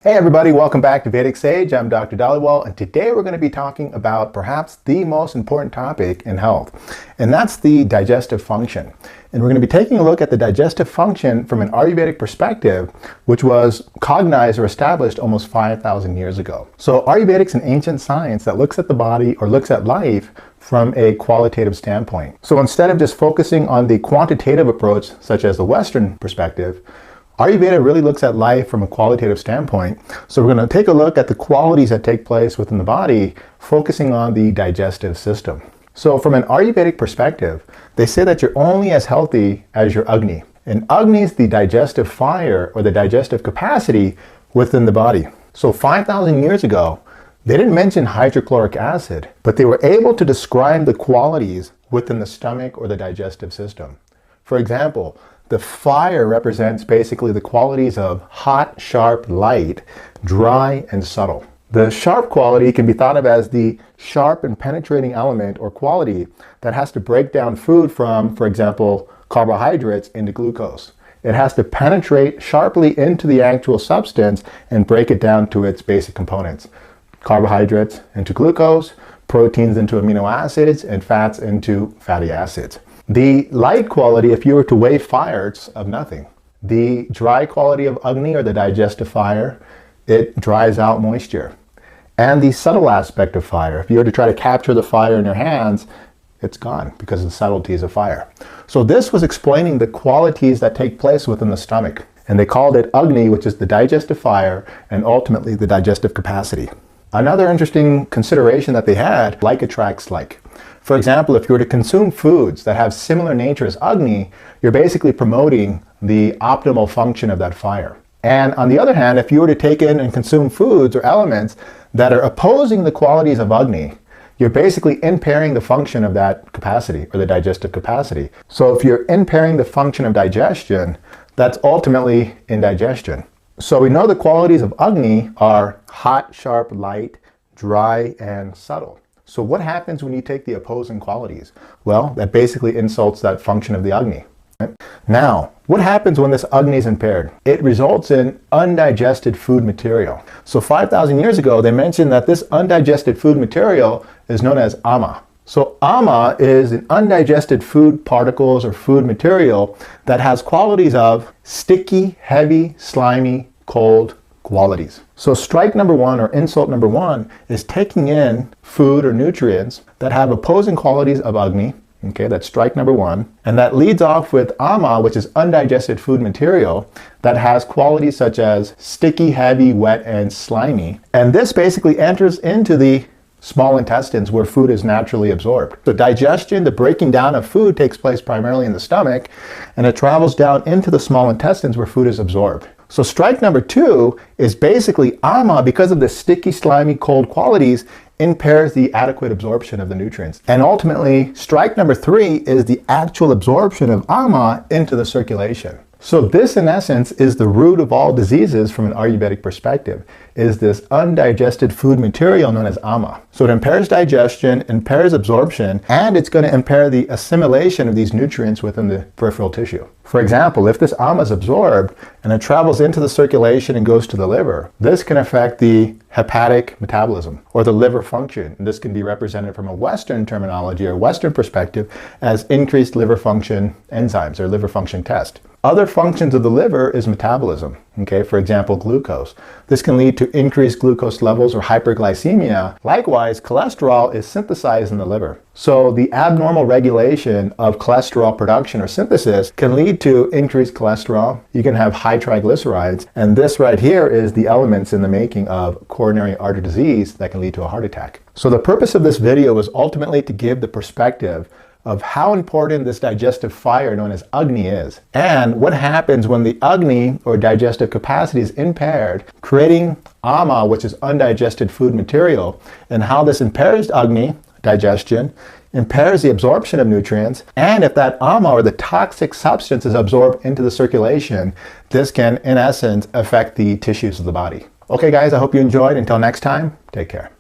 Hey everybody, welcome back to Vedic Sage. I'm Dr. Dhaliwal, and today we're going to be talking about perhaps the most important topic in health, and that's the digestive function. And we're going to be taking a look at the digestive function from an Ayurvedic perspective, which was cognized or established almost 5,000 years ago. So Ayurvedic's an ancient science that looks at the body or looks at life from a qualitative standpoint. So instead of just focusing on the quantitative approach, such as the Western perspective, Ayurveda really looks at life from a qualitative standpoint. So we're going to take a look at the qualities that take place within the body, focusing on the digestive system. So from an Ayurvedic perspective, they say that you're only as healthy as your Agni. And Agni is the digestive fire or the digestive capacity within the body. So 5,000 years ago, they didn't mention hydrochloric acid, but they were able to describe the qualities within the stomach or the digestive system. For example, the fire represents basically the qualities of hot, sharp, light, dry, and subtle. The sharp quality can be thought of as the sharp and penetrating element or quality that has to break down food from, for example, carbohydrates into glucose. It has to penetrate sharply into the actual substance and break it down to its basic components. Carbohydrates into glucose, proteins into amino acids, and fats into fatty acids. The light quality, if you were to weigh fire, it's of nothing. The dry quality of Agni or the digestive fire, it dries out moisture. And the subtle aspect of fire, if you were to try to capture the fire in your hands, it's gone because of the subtleties of fire. So this was explaining the qualities that take place within the stomach. And they called it Agni, which is the digestive fire, and ultimately the digestive capacity. Another interesting consideration that they had, like attracts like. For example, if you were to consume foods that have similar nature as Agni, you're basically promoting the optimal function of that fire. And on the other hand, if you were to take in and consume foods or elements that are opposing the qualities of Agni, you're basically impairing the function of that capacity or the digestive capacity. So if you're impairing the function of digestion, that's ultimately indigestion. So we know the qualities of Agni are hot, sharp, light, dry, and subtle. So what happens when you take the opposing qualities? Well, that basically insults that function of the Agni. Right? Now, what happens when this Agni is impaired? It results in undigested food material. So 5,000 years ago, they mentioned that this undigested food material is known as ama. So ama is an undigested food particles or food material that has qualities of sticky, heavy, slimy, cold qualities. So strike number one or insult number one is taking in food or nutrients that have opposing qualities of Agni. Okay, that's strike number one. And that leads off with ama, which is undigested food material that has qualities such as sticky, heavy, wet, and slimy. And this basically enters into the small intestines where food is naturally absorbed. So digestion, the breaking down of food, takes place primarily in the stomach, and it travels down into the small intestines where food is absorbed. So strike number two is basically ama, because of the sticky, slimy, cold qualities, impairs the adequate absorption of the nutrients. And ultimately, strike number three is the actual absorption of ama into the circulation. So this, in essence, is the root of all diseases from an Ayurvedic perspective, is this undigested food material known as ama. So it impairs digestion, impairs absorption, and it's going to impair the assimilation of these nutrients within the peripheral tissue. For example, if this ama is absorbed and it travels into the circulation and goes to the liver, this can affect the hepatic metabolism or the liver function. And this can be represented from a Western terminology or Western perspective as increased liver function enzymes or liver function test. Other functions of the liver is metabolism. Okay, for example, glucose. This can lead to increased glucose levels or hyperglycemia. Likewise, cholesterol is synthesized in the liver. So the abnormal regulation of cholesterol production or synthesis can lead to increased cholesterol. You can have high triglycerides. And this right here is the elements in the making of coronary artery disease that can lead to a heart attack. So the purpose of this video is ultimately to give the perspective of how important this digestive fire known as Agni is, and what happens when the Agni or digestive capacity is impaired, creating ama, which is undigested food material, and how this impairs Agni, digestion, impairs the absorption of nutrients, and if that ama or the toxic substance is absorbed into the circulation, this can, in essence, affect the tissues of the body. Okay guys, I hope you enjoyed. Until next time, take care.